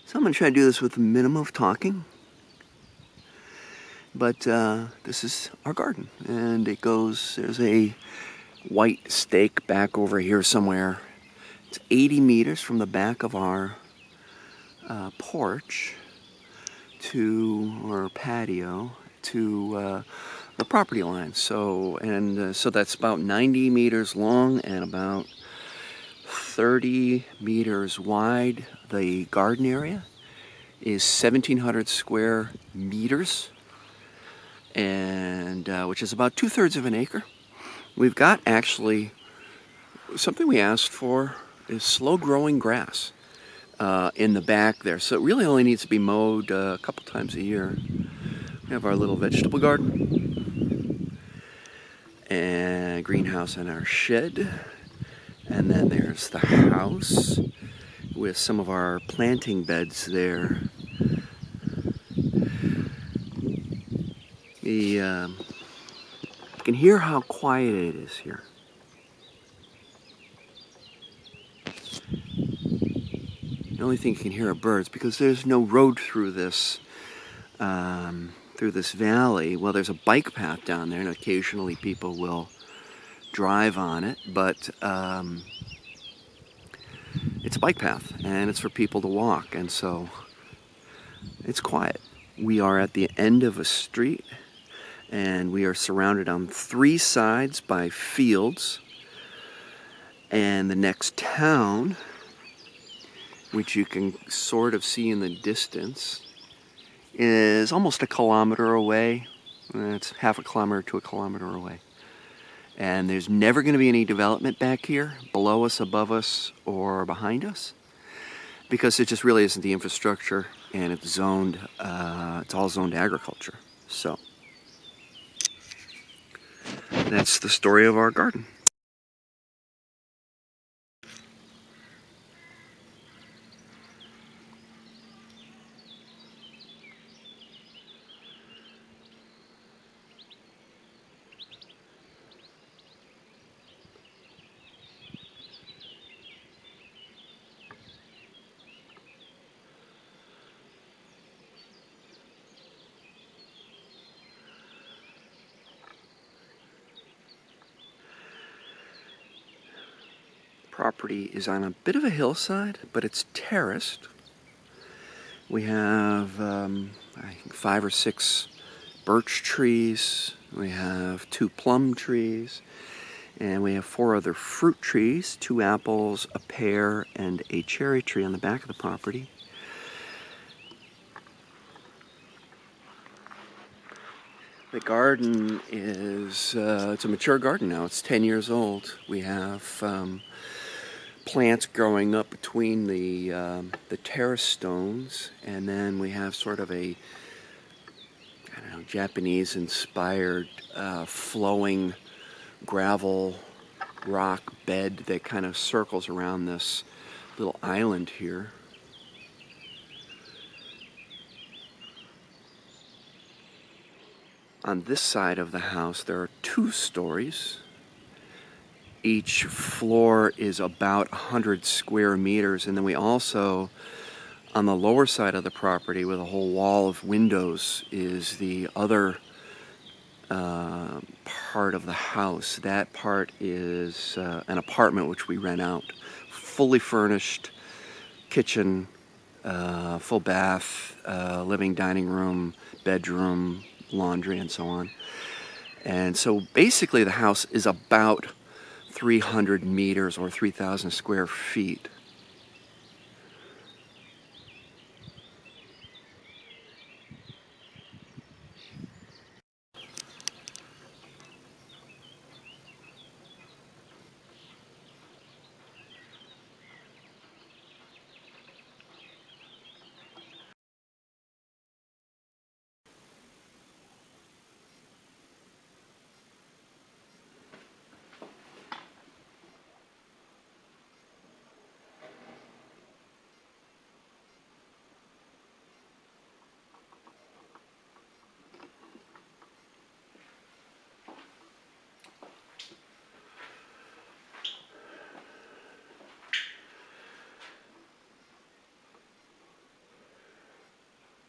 So I'm going to try to do this with a minimum of talking. But this is our garden. And it goes, there's a white stake back over here somewhere. It's 80 meters from the back of our porch or patio to the property line. So that's about 90 meters long and about 30 meters wide. The garden area is 1,700 square meters, and which is about 2/3 of an acre. We've got actually something we asked for is slow-growing grass in the back there. So it really only needs to be mowed a couple times a year. We have our little vegetable garden and greenhouse and our shed. And then there's the house with some of our planting beds there. You can hear how quiet it is here. The only thing you can hear are birds because there's no road through this valley. Well, there's a bike path down there, and occasionally people will drive on it, but it's a bike path, and it's for people to walk, and so it's quiet. We are at the end of a street, and we are surrounded on 3 sides by fields, and the next town, which you can sort of see in the distance, is almost a kilometer away. It's half a kilometer to a kilometer away. And there's never going to be any development back here, below us, above us, or behind us, because it just really isn't the infrastructure, and it's zoned, it's all zoned agriculture. So that's the story of our garden. Property is on a bit of a hillside, but it's terraced. We have I think 5 or 6 birch trees. We have 2 plum trees, and we have 4 other fruit trees, 2 apples, a pear, and a cherry tree on the back of the property. The garden is it's a mature garden now. It's 10 years old. We have plants growing up between the terrace stones, and then we have sort of a, I don't know, Japanese-inspired flowing gravel rock bed that kind of circles around this little island here. On this side of the house, there are 2 stories. Each floor is about 100 square meters, and then we also, on the lower side of the property with a whole wall of windows, is the other part of the house. That part is an apartment which we rent out. Fully furnished kitchen, full bath, living, dining room, bedroom, laundry, and so on. And so basically the house is about 300 meters or 3,000 square feet.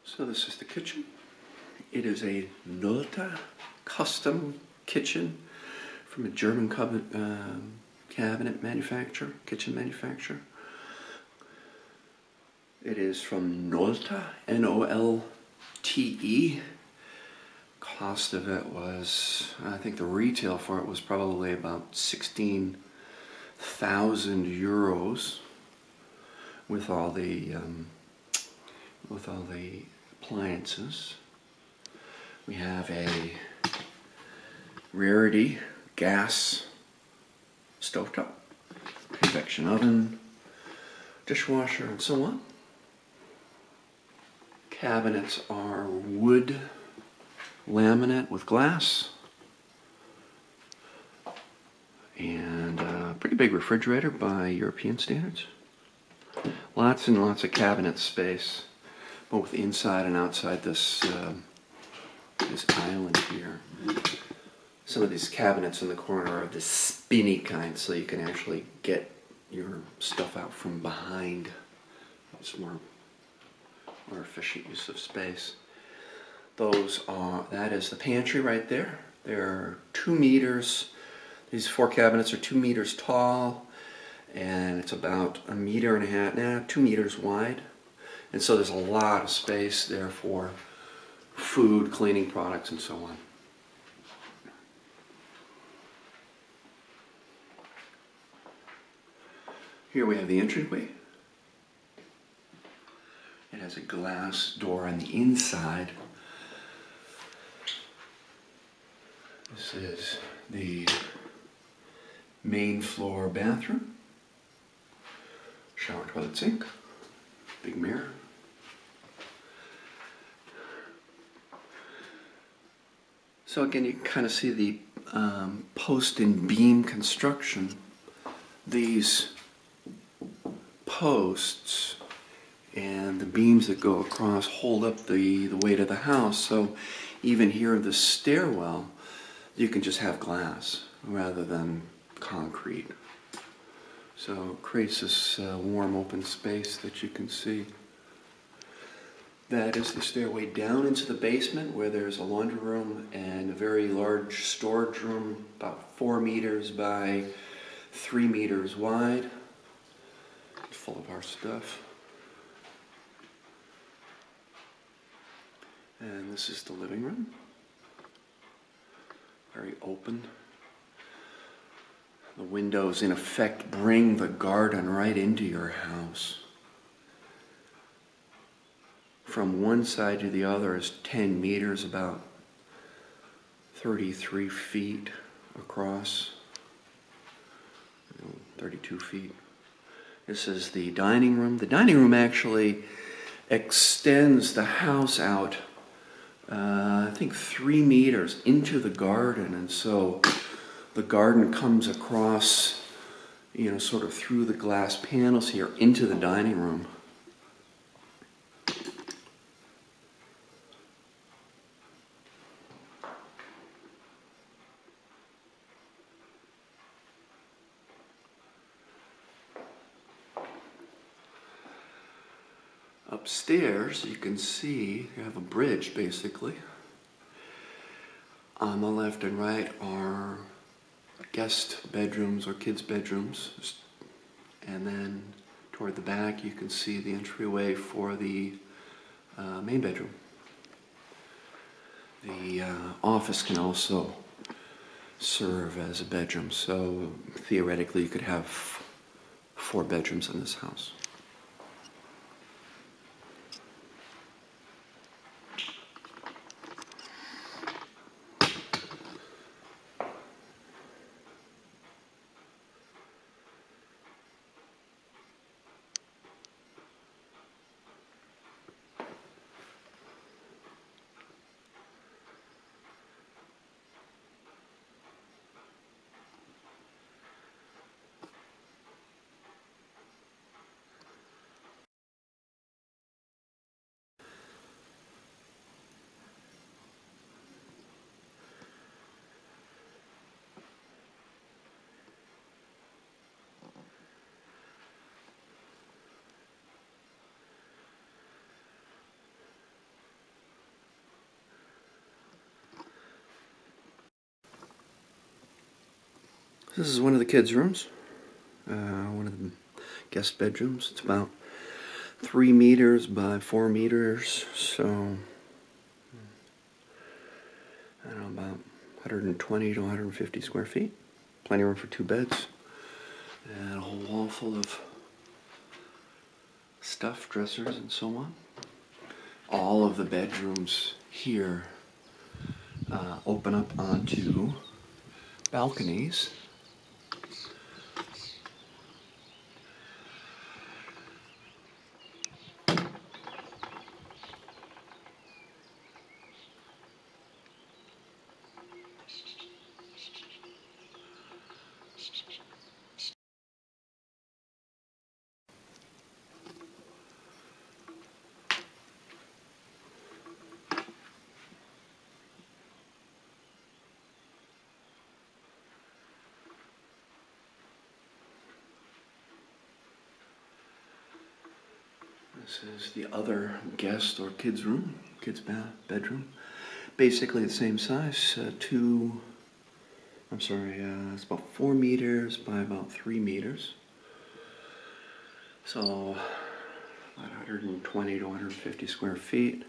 So this is the kitchen. It is a Nolta custom kitchen from a German cabinet manufacturer, kitchen manufacturer. It is from Nolte, N-O-L-T-E. Cost of it was, I think the retail for it was probably about 16,000 euros with all the appliances. We have a Rarity gas stovetop, convection oven, dishwasher, and so on. Cabinets are wood laminate with glass, and a pretty big refrigerator by European standards. Lots and lots of cabinet space, both inside and outside this island here. Some of these cabinets in the corner are the spinny kind, so you can actually get your stuff out from behind. It's more efficient use of space. That is the pantry right there. They're 2 meters. These 4 cabinets are 2 meters tall, and it's about 1.5 meters, 2 meters wide. And so there's a lot of space there for food, cleaning products, and so on. Here we have the entryway. It has a glass door on the inside. This is the main floor bathroom. Shower, toilet, sink. Big mirror. So again, you can kind of see the post and beam construction. These posts and the beams that go across hold up the weight of the house. So even here in the stairwell, you can just have glass rather than concrete. So it creates this warm open space that you can see. That is the stairway down into the basement, where there's a laundry room and a very large storage room, about 4 meters by 3 meters wide, full of our stuff. And this is the living room. Very open. The windows, in effect, bring the garden right into your house. From one side to the other is 10 meters, about 33 feet across, 32 feet. This is the dining room. The dining room actually extends the house out, I think 3 meters into the garden, and so the garden comes across, sort of through the glass panels here into the dining room. Upstairs, you can see you have a bridge, basically. On the left and right are guest bedrooms or kids' bedrooms. And then toward the back, you can see the entryway for the main bedroom. The office can also serve as a bedroom. So theoretically, you could have 4 bedrooms in this house. This is one of the kids' rooms, one of the guest bedrooms. It's about 3 meters by 4 meters, so I don't know, about 120 to 150 square feet. Plenty of room for 2 beds, and a whole wall full of stuff, dressers, and so on. All of the bedrooms here open up onto balconies. This is the other guest or kids' room, kids' bedroom. Basically the same size, it's about 4 meters by about 3 meters. So about 120 to 150 square feet.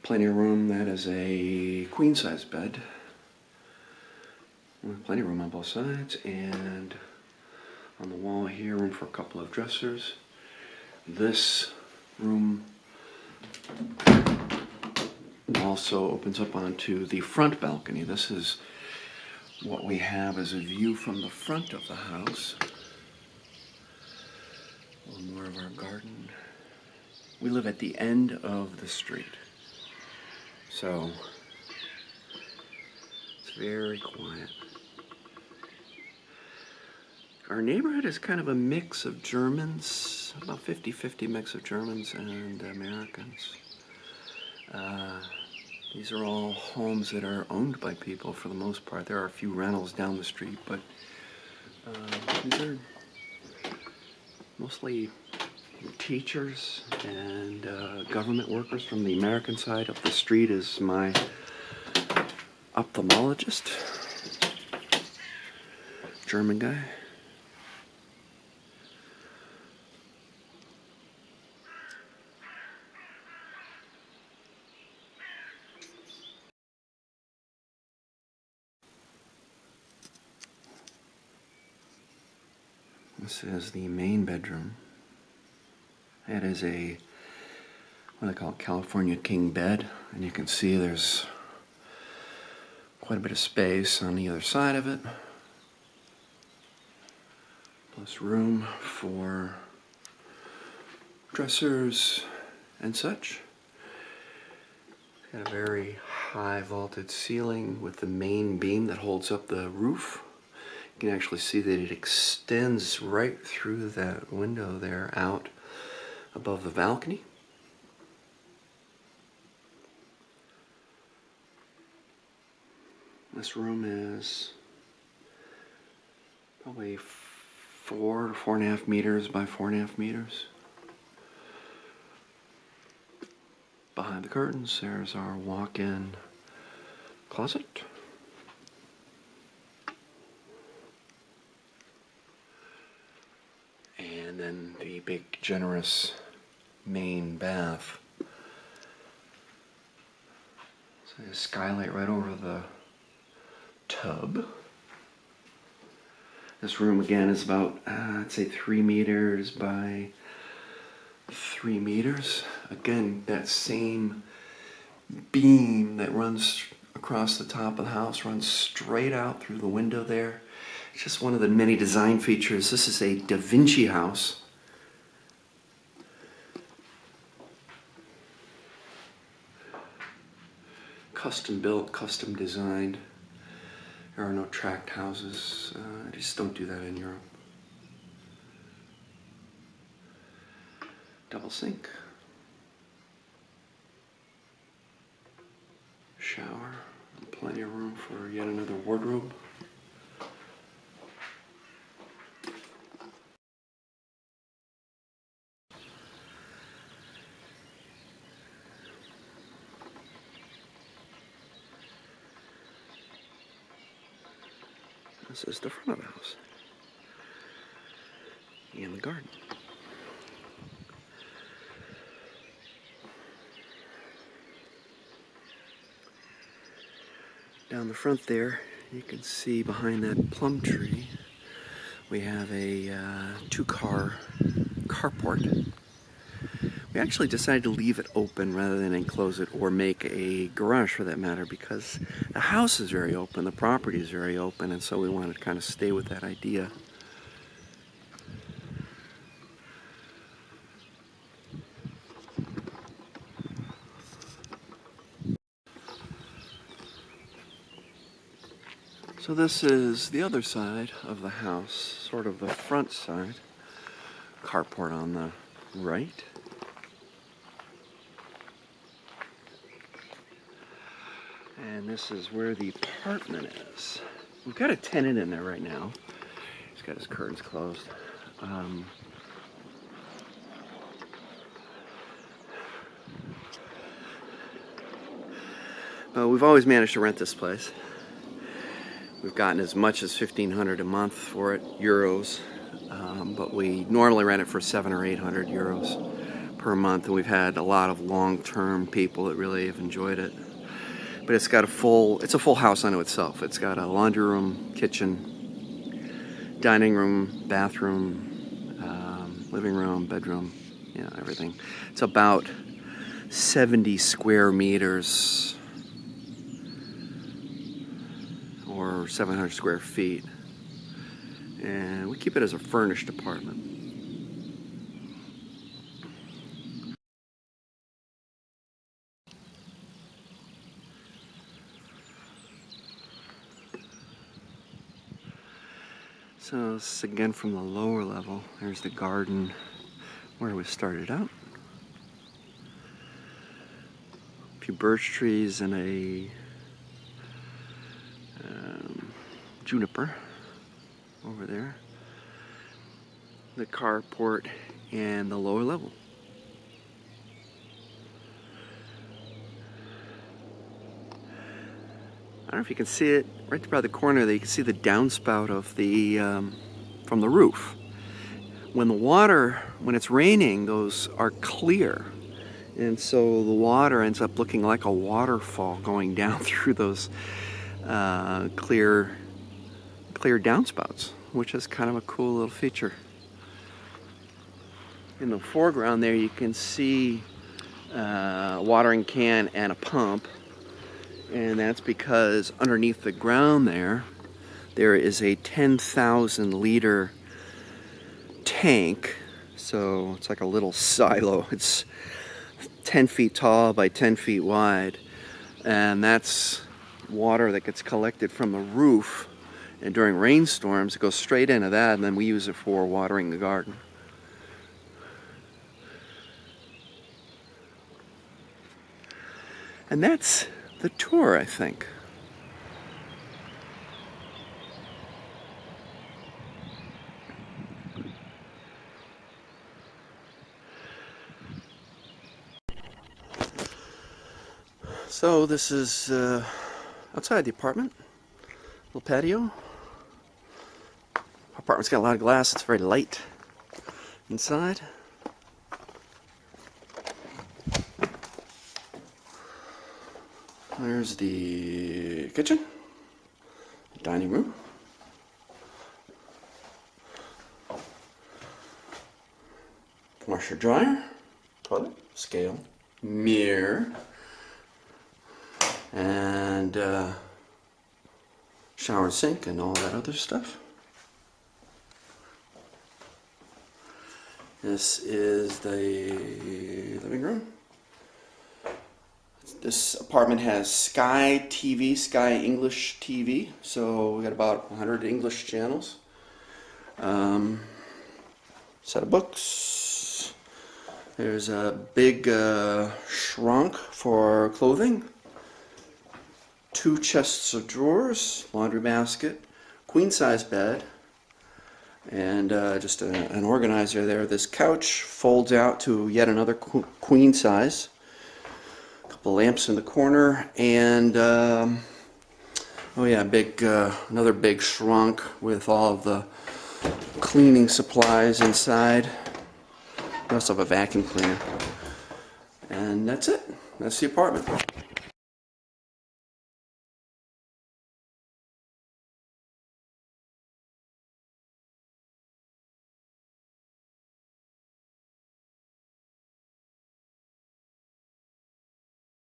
Plenty of room. That is a queen-size bed. Plenty of room on both sides, and on the wall here, room for a couple of dressers. This room also opens up onto the front balcony. This is what we have as a view from the front of the house. A little more of our garden. We live at the end of the street, so it's very quiet. Our neighborhood is kind of a mix of Germans, about 50-50 mix of Germans and Americans. These are all homes that are owned by people for the most part. There are a few rentals down the street, but these are mostly teachers and government workers. From the American side. Up the street is my ophthalmologist, German guy. This is the main bedroom. It is what I call a California king bed, and you can see there's quite a bit of space on the other side of it. Plus room for dressers and such. Got a very high vaulted ceiling with the main beam that holds up the roof. You can actually see that it extends right through that window there out above the balcony. This room is probably 4 to 4.5 meters by 4.5 meters. Behind the curtains, there's our walk-in closet. And then the big, generous main bath. So there's a skylight right over the tub. This room again is about, I'd say 3 meters by 3 meters. Again, that same beam that runs across the top of the house runs straight out through the window there. It's just one of the many design features. This is a DaVinci-Haus. Custom built, custom designed. There are no tract houses. I just don't do that in Europe. Double sink. Shower. And plenty of room for yet another wardrobe. This is the front of the house. And the garden. Down the front there, you can see behind that plum tree, we have a two-car carport. We actually decided to leave it open rather than enclose it or make a garage for that matter, because the house is very open, the property is very open, and so we wanted to kind of stay with that idea. So this is the other side of the house, sort of the front side. Carport on the right. And this is where the apartment is. We've got a tenant in there right now. He's got his curtains closed. But we've always managed to rent this place. We've gotten as much as $1,500 a month for it, euros, but we normally rent it for 700 or 800 euros per month, and we've had a lot of long-term people that really have enjoyed it. But it's got it's a full house unto itself. It's got a laundry room, kitchen, dining room, bathroom, living room, bedroom, everything. It's about 70 square meters. Or 700 square feet, and we keep it as a furnished apartment. So this is again from the lower level. There's the garden where we started out. A few birch trees and a juniper over there, the carport, and the lower level. I don't know if you can see it right by the corner there. You can see the downspout of the from the roof. When it's raining, those are clear, and so the water ends up looking like a waterfall going down through those clear downspouts, which is kind of a cool little feature. In the foreground there, you can see a watering can and a pump, and that's because underneath the ground there is a 10,000 liter tank. So it's like a little silo. It's 10 feet tall by 10 feet wide, and that's water that gets collected from the roof, and during rainstorms it goes straight into that, and then we use it for watering the garden. And that's the tour, I think. So this is outside the apartment, little patio. Apartment's got a lot of glass. It's very light inside. There's the kitchen, dining room. Washer dryer, toilet, scale, mirror, and shower, sink, and all that other stuff. This is the living room. This apartment has Sky TV, Sky English TV, so we got about 100 English channels. Set of books. There's a big trunk for clothing. 2 chests of drawers, laundry basket, queen size bed, and just an organizer there. This couch folds out to yet another queen size. A couple lamps in the corner, and Oh yeah, another big trunk with all of the cleaning supplies inside. We also have a vacuum cleaner. And that's it. That's the apartment.